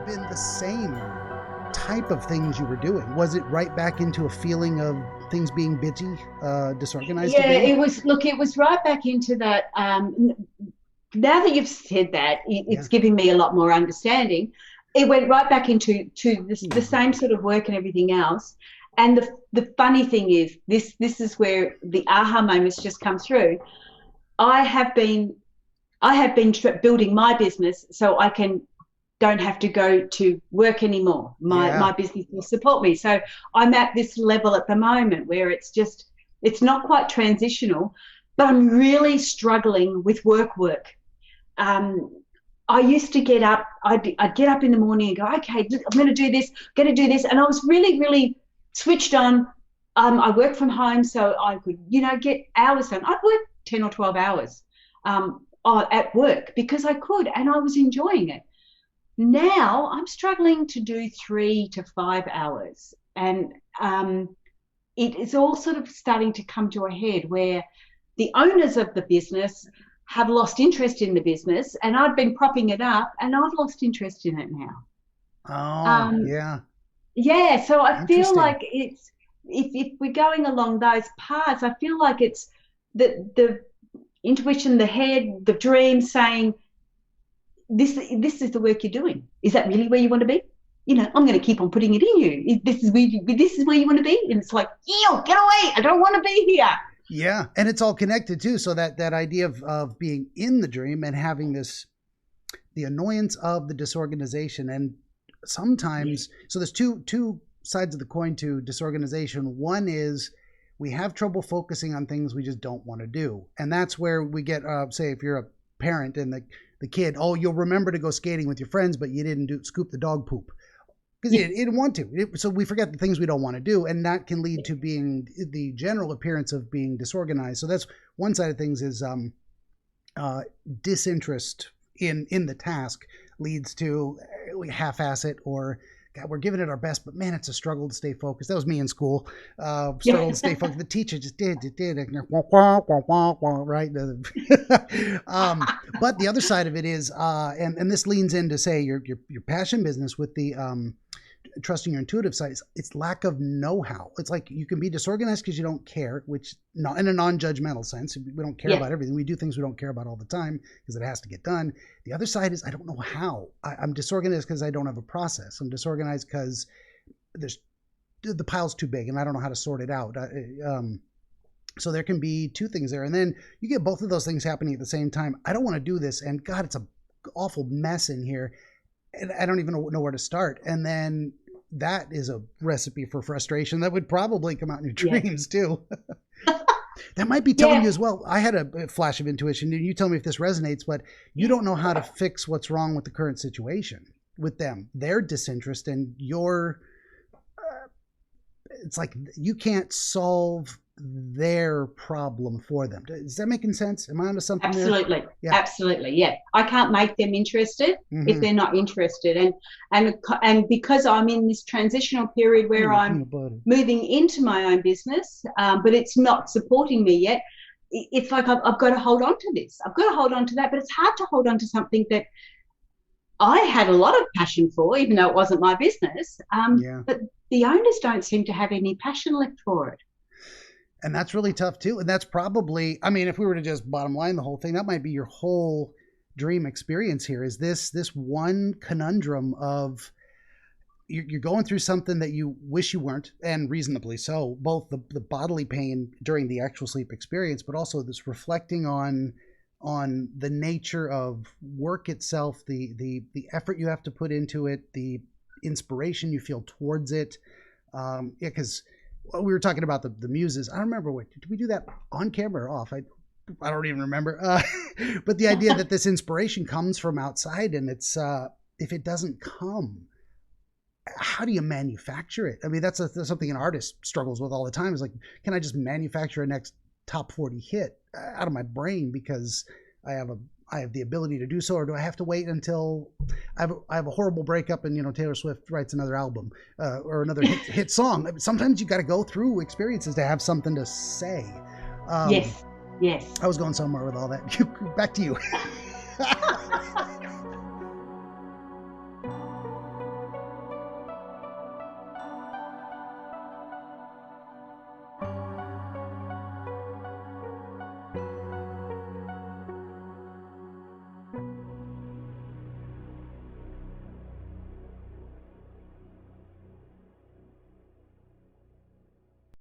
have been the same type of things you were doing? Was it right back into a feeling of things being busy, disorganized Yeah, again? it was. Look, it was right back into that. Now that you've said that, Yeah. it's giving me a lot more understanding. It went right back into the Hmm. same sort of work and everything else. And the funny thing is, this is where the aha moments just come through. I have been building my business so I can don't have to go to work anymore. My Yeah. business will support me. So I'm at this level at the moment where it's not quite transitional, but I'm really struggling with work. Um, I used to get up. I'd get up in the morning and go, okay, I'm going to do this, and I was really, really switched on. I work from home, so I could, get hours done. I'd work 10 or 12 hours at work because I could, and I was enjoying it. Now I'm struggling to do 3 to 5 hours, and it is all sort of starting to come to a head where the owners of the business have lost interest in the business, and I've been propping it up, and I've lost interest in it now. Oh, Um, yeah. yeah, so I feel Interesting. like it's if we're going along those paths, I feel like it's the intuition, the head, the dream saying this is the work you're doing. Is that really where you want to be? I'm going to keep on putting it in you. This is where you want to be, and it's like, ew, get away! I don't want to be here. Yeah. And it's all connected too. So that idea of being in the dream and having the annoyance of the disorganization. And Yeah, sometimes, so there's two sides of the coin to disorganization. One is we have trouble focusing on things we just don't want to do. And that's where we get, say, if you're a parent and the kid, oh, you'll remember to go skating with your friends, but you didn't scoop the dog poop because yeah, he didn't want to. So we forget the things we don't want to do, and that can lead to being the general appearance of being disorganized. So that's one side of things is uh, disinterest in the task leads to we half-ass it, or God, we're giving it our best, but man, it's a struggle to stay focused. That was me in school. yeah. Struggle to stay focused. The teacher just did, right? But the other side of it is, and this leans into say your passion business with the trusting your intuitive side. It's lack of know-how. It's like you can be disorganized because you don't care, which not in a non-judgmental sense. We don't care Yeah. about everything. We do things we don't care about all the time because it has to get done. The other side is I don't know how. I'm disorganized because I don't have a process. I'm disorganized because there's the pile's too big and I don't know how to sort it out. So there can be two things there, and then you get both of those things happening at the same time. I don't want to do this, and God, it's a awful mess in here, and I don't even know where to start. And then that is a recipe for frustration that would probably come out in your Yeah. dreams too. That might be telling you Yeah. as well. I had a flash of intuition, and you tell me if this resonates, but you don't know how to fix what's wrong with the current situation with them. Their disinterest and your, it's like you can't solve their problem for them. Is that making sense? Am I onto something there? Absolutely. Yeah. Absolutely. Yeah. I can't make them interested if Mm-hmm. they're not interested. And because I'm in this transitional period where Mm, I'm peanut butter. moving into my own business, but it's not supporting me yet, it's like I've got to hold on to this. I've got to hold on to that. But it's hard to hold on to something that I had a lot of passion for, even though it wasn't my business. Yeah. But the owners don't seem to have any passion left for it. And that's really tough too. And that's probably, I mean, if we were to just bottom line the whole thing, that might be your whole dream experience here is this one conundrum of you're going through something that you wish you weren't, and reasonably so, both the bodily pain during the actual sleep experience, but also this reflecting on the nature of work itself, the effort you have to put into it, the inspiration you feel towards it. Yeah, because we were talking about the muses. I don't remember what did we do that on camera or off? I don't even remember. But the idea that this inspiration comes from outside, and it's if it doesn't come, how do you manufacture it? I mean, that's something an artist struggles with all the time. Is like, can I just manufacture a next top 40 hit out of my brain because I have a I have the ability to do so, or do I have to wait until I have a horrible breakup and Taylor Swift writes another album or another hit song? Sometimes you got to go through experiences to have something to say. Um, Yes, yes. I was going somewhere with all that. Back to you.